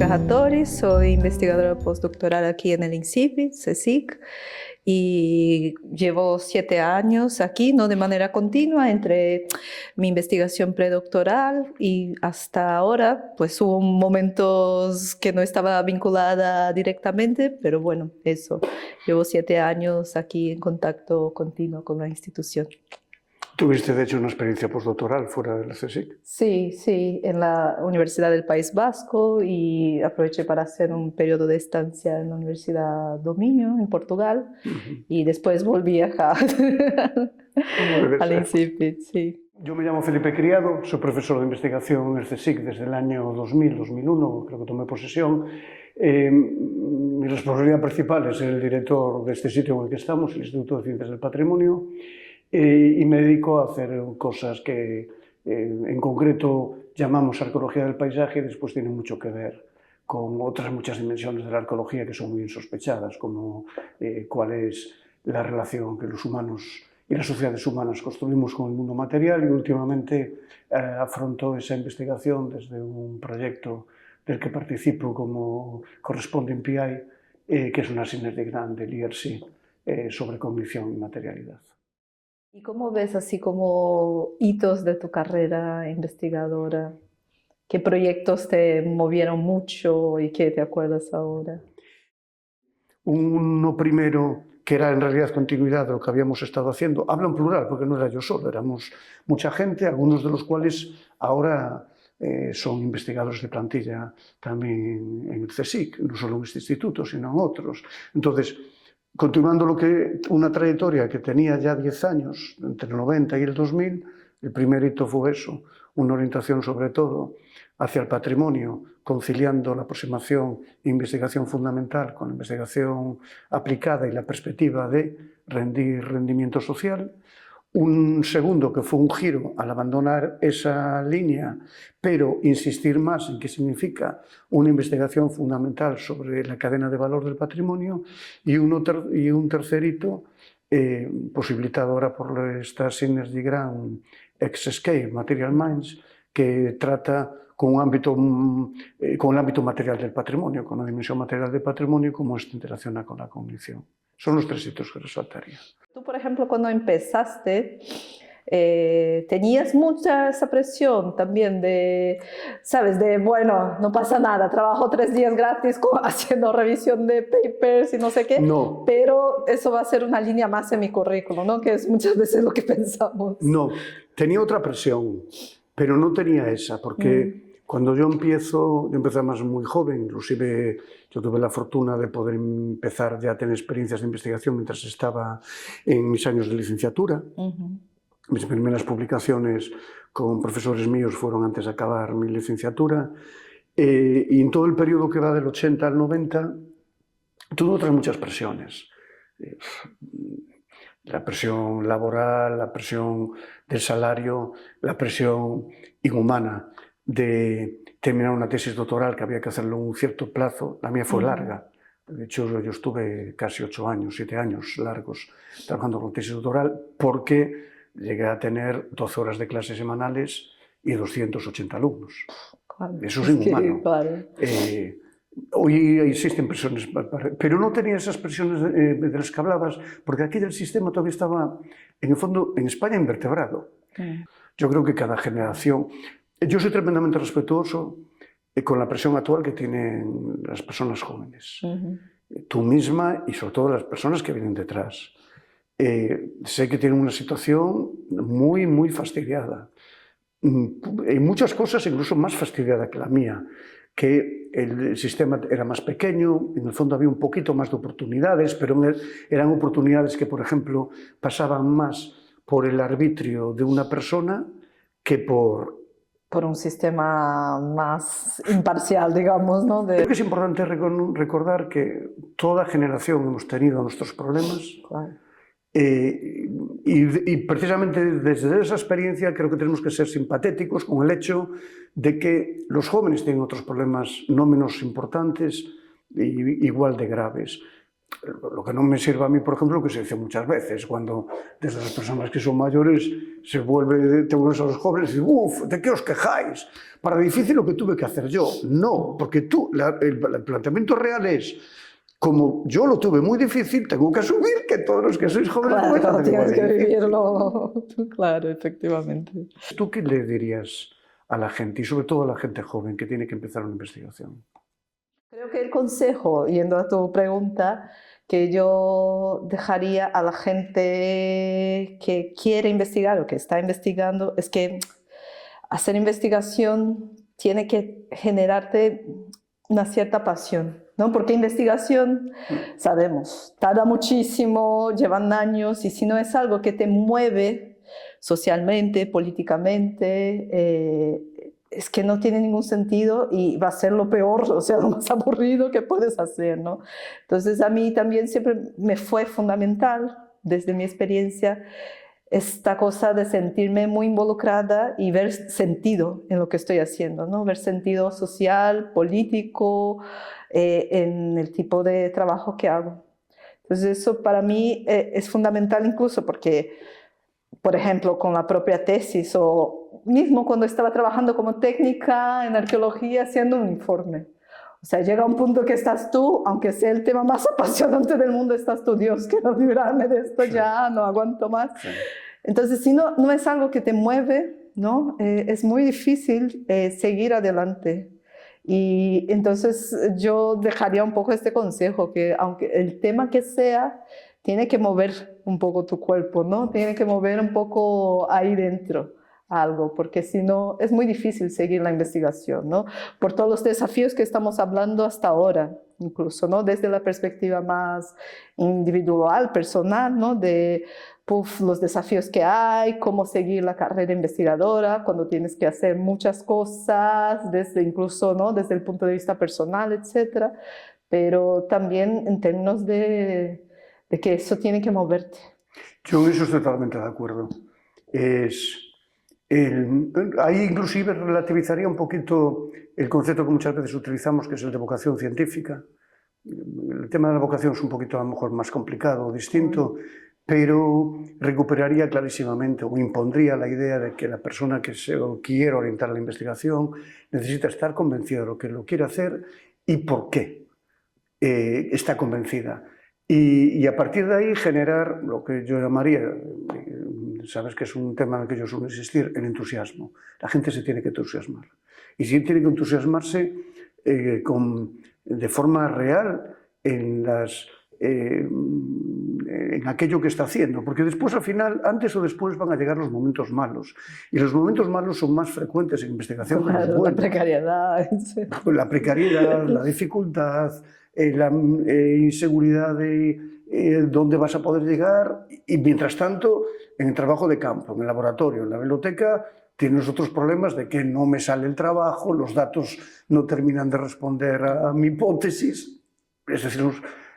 Mónica Hattori, soy investigadora postdoctoral aquí en el INCIPI, CSIC, y llevo 7 años aquí, no de manera continua, entre mi investigación predoctoral y hasta ahora, pues hubo momentos que no estaba vinculada directamente, pero bueno, eso, llevo 7 años aquí en contacto continuo con la institución. ¿Tuviste, de hecho, una experiencia postdoctoral fuera del CSIC? Sí, sí, en la Universidad del País Vasco y aproveché para hacer un periodo de estancia en la Universidad do Minho, en Portugal, y después volví acá al INCIPIT, sí. Yo me llamo Felipe Criado, soy profesor de investigación en el CSIC desde el año 2000-2001, creo que tomé posesión. Mi responsabilidad principal es ser el director de este sitio en el que estamos, el Instituto de Ciencias del Patrimonio, y me dedico a hacer cosas que en concreto llamamos arqueología del paisaje y después tienen mucho que ver con otras muchas dimensiones de la arqueología que son muy insospechadas, como cuál es la relación que los humanos y las sociedades humanas construimos con el mundo material, y últimamente afronto esa investigación desde un proyecto del que participo como corresponding PI, que es una sinergia grande del IRC sobre cognición y materialidad. ¿Y cómo ves así como hitos de tu carrera investigadora? ¿Qué proyectos te movieron mucho y qué te acuerdas ahora? Uno primero, que era en realidad continuidad de lo que habíamos estado haciendo, hablo en plural porque no era yo solo, éramos mucha gente, algunos de los cuales ahora son investigadores de plantilla también en el CSIC, no solo en este instituto, sino en otros. Entonces, continuando una trayectoria que tenía ya 10 años, entre el 90 y el 2000, el primer hito fue eso, una orientación sobre todo hacia el patrimonio, conciliando la aproximación e investigación fundamental con la investigación aplicada y la perspectiva de rendimiento social. Un segundo que fue un giro al abandonar esa línea, pero insistir más en qué significa una investigación fundamental sobre la cadena de valor del patrimonio, y un tercer hito posibilitado ahora por esta Synergy Grant X-Scale Material Minds, que trata con el ámbito material del patrimonio, con la dimensión material del patrimonio, cómo esto interacciona con la cognición. Son los 3 hitos que resaltaría. Tú, por ejemplo, cuando empezaste, tenías mucha esa presión también de, ¿sabes? De, bueno, no pasa nada, trabajo 3 días gratis haciendo revisión de papers y no sé qué, no, pero eso va a ser una línea más en mi currículum, ¿no? Que es muchas veces lo que pensamos. No, tenía otra presión, pero no tenía esa, porque cuando yo empecé además muy joven, inclusive yo tuve la fortuna de poder empezar ya a tener experiencias de investigación mientras estaba en mis años de licenciatura. Mis primeras publicaciones con profesores míos fueron antes de acabar mi licenciatura, y en todo el periodo que va del 80 al 90 tuve otras muchas presiones. La presión laboral, la presión del salario, la presión inhumana de terminar una tesis doctoral que había que hacerlo en un cierto plazo. La mía fue larga. De hecho, yo estuve casi 8 años, 7 años largos trabajando con tesis doctoral, porque llegué a tener 12 horas de clases semanales y 280 alumnos. Claro, eso es inhumano. Sí, claro. Hoy existen presiones, pero no tenía esas presiones de las que hablabas, porque aquí el sistema todavía estaba, en el fondo, en España invertebrado. Yo creo que cada generación... Yo soy tremendamente respetuoso con la presión actual que tienen las personas jóvenes. Tú misma y sobre todo las personas que vienen detrás. Sé que tienen una situación muy, muy fastidiada. En muchas cosas incluso más fastidiada que la mía, que el sistema era más pequeño, en el fondo había un poquito más de oportunidades, pero eran oportunidades que, por ejemplo, pasaban más por el arbitrio de una persona que por un sistema más imparcial, digamos, ¿no? Creo que es importante recordar que toda generación hemos tenido nuestros problemas. Claro. Y precisamente desde esa experiencia creo que tenemos que ser simpatéticos con el hecho de que los jóvenes tienen otros problemas no menos importantes, igual de graves. Lo que no me sirve a mí, por ejemplo, lo que se dice muchas veces, cuando desde las personas que son mayores te vuelves a los jóvenes y dices, uff, ¿de qué os quejáis? Para difícil lo que tuve que hacer yo. No, porque el planteamiento real es, como yo lo tuve muy difícil, tengo que asumir que todos los que sois jóvenes Claro, lo tienes que difícil. vivirlo. Claro, efectivamente. ¿Tú qué le dirías a la gente, y sobre todo a la gente joven que tiene que empezar una investigación? Creo que el consejo, yendo a tu pregunta, que yo dejaría a la gente que quiere investigar o que está investigando, es que hacer investigación tiene que generarte una cierta pasión, ¿no? Porque investigación, sabemos, tarda muchísimo, llevan años, y si no es algo que te mueve socialmente, políticamente, es que no tiene ningún sentido y va a ser lo peor, o sea, lo más aburrido que puedes hacer, ¿no? Entonces a mí también siempre me fue fundamental, desde mi experiencia, esta cosa de sentirme muy involucrada y ver sentido en lo que estoy haciendo, ¿no? Ver sentido social, político, en el tipo de trabajo que hago. Entonces eso para mí es fundamental, incluso porque, por ejemplo, con la propia tesis o mismo cuando estaba trabajando como técnica en arqueología haciendo un informe. O sea, llega un punto que estás tú, aunque sea el tema más apasionante del mundo, estás tú, Dios, quiero librarme de esto ya, no aguanto más. Sí. Entonces, si no es algo que te mueve, ¿no? Es muy difícil seguir adelante. Y entonces yo dejaría un poco este consejo, que aunque el tema que sea, tiene que mover un poco tu cuerpo, ¿no? Tiene que mover un poco ahí dentro algo, porque si no es muy difícil seguir la investigación, ¿no? Por todos los desafíos que estamos hablando hasta ahora, incluso, ¿no? Desde la perspectiva más individual, personal, ¿no? De los desafíos que hay, cómo seguir la carrera investigadora, cuando tienes que hacer muchas cosas, desde incluso, ¿no? Desde el punto de vista personal, etcétera, pero también en términos de que eso tiene que moverte. Yo en eso estoy totalmente de acuerdo. Ahí inclusive relativizaría un poquito el concepto que muchas veces utilizamos, que es el de vocación científica. El tema de la vocación es un poquito a lo mejor más complicado o distinto, pero recuperaría clarísimamente o impondría la idea de que la persona que se quiere orientar a la investigación necesita estar convencida de lo que lo quiere hacer y por qué está convencida. Y a partir de ahí generar lo que yo llamaría, sabes que es un tema en el que yo suelo insistir, el entusiasmo. La gente se tiene que entusiasmar. Y sí tiene que entusiasmarse de forma real en aquello que está haciendo, porque después al final, antes o después van a llegar los momentos malos, y los momentos malos son más frecuentes en investigación que los buenos. La precariedad. La precariedad, la dificultad, la inseguridad de dónde vas a poder llegar, y mientras tanto, en el trabajo de campo, en el laboratorio, en la biblioteca, tienes otros problemas de que no me sale el trabajo, los datos no terminan de responder a mi hipótesis. Es decir,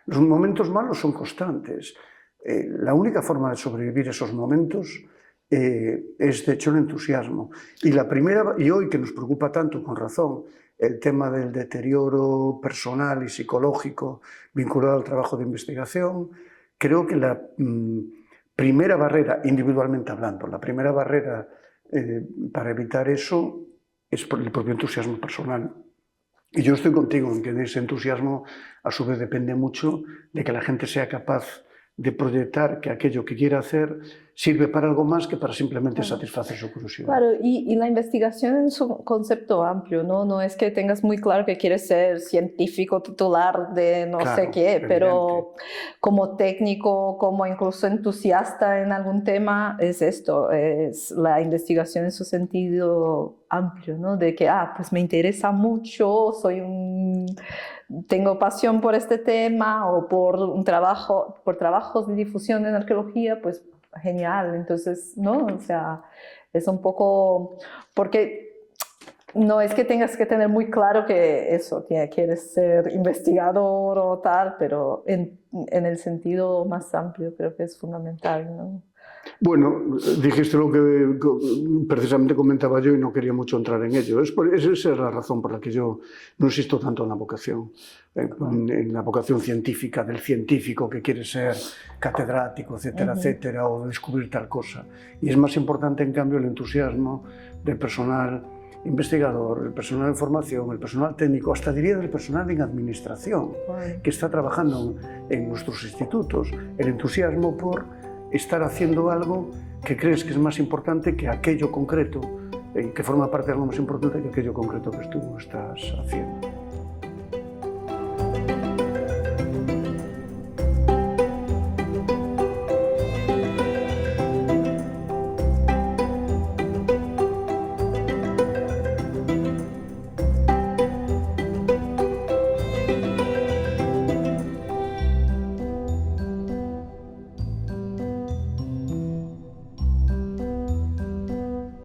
los momentos malos son constantes. La única forma de sobrevivir esos momentos es, de hecho, el entusiasmo. Y hoy que nos preocupa tanto, con razón, el tema del deterioro personal y psicológico vinculado al trabajo de investigación, creo que la primera barrera, individualmente hablando, la primera barrera para evitar eso es por el propio entusiasmo personal. Y yo estoy contigo en que ese entusiasmo a su vez depende mucho de que la gente sea capaz de proyectar que aquello que quiere hacer sirve para algo más que para simplemente satisfacer su curiosidad. Claro, y la investigación es un concepto amplio, ¿no? No es que tengas muy claro que quieres ser científico titular de no sé qué, pero como técnico, como incluso entusiasta en algún tema, es esto, es la investigación en su sentido amplio, ¿no? De que, pues me interesa mucho, tengo pasión por este tema o por trabajos de difusión en arqueología, pues genial. Entonces, ¿no? O sea, es un poco, porque no es que tengas que tener muy claro que eso, que quieres ser investigador o tal, pero en el sentido más amplio creo que es fundamental, ¿no? Bueno, dijiste lo que precisamente comentaba yo y no quería mucho entrar en ello. Esa es la razón por la que yo no insisto tanto en la vocación, en la vocación científica, del científico que quiere ser catedrático, etcétera, etcétera, o descubrir tal cosa. Y es más importante, en cambio, el entusiasmo del personal investigador, el personal de formación, el personal técnico, hasta diría del personal en administración, que está trabajando en nuestros institutos, el entusiasmo por estar haciendo algo que crees que es más importante que aquello concreto, que forma parte de algo más importante que aquello concreto que tú estás haciendo.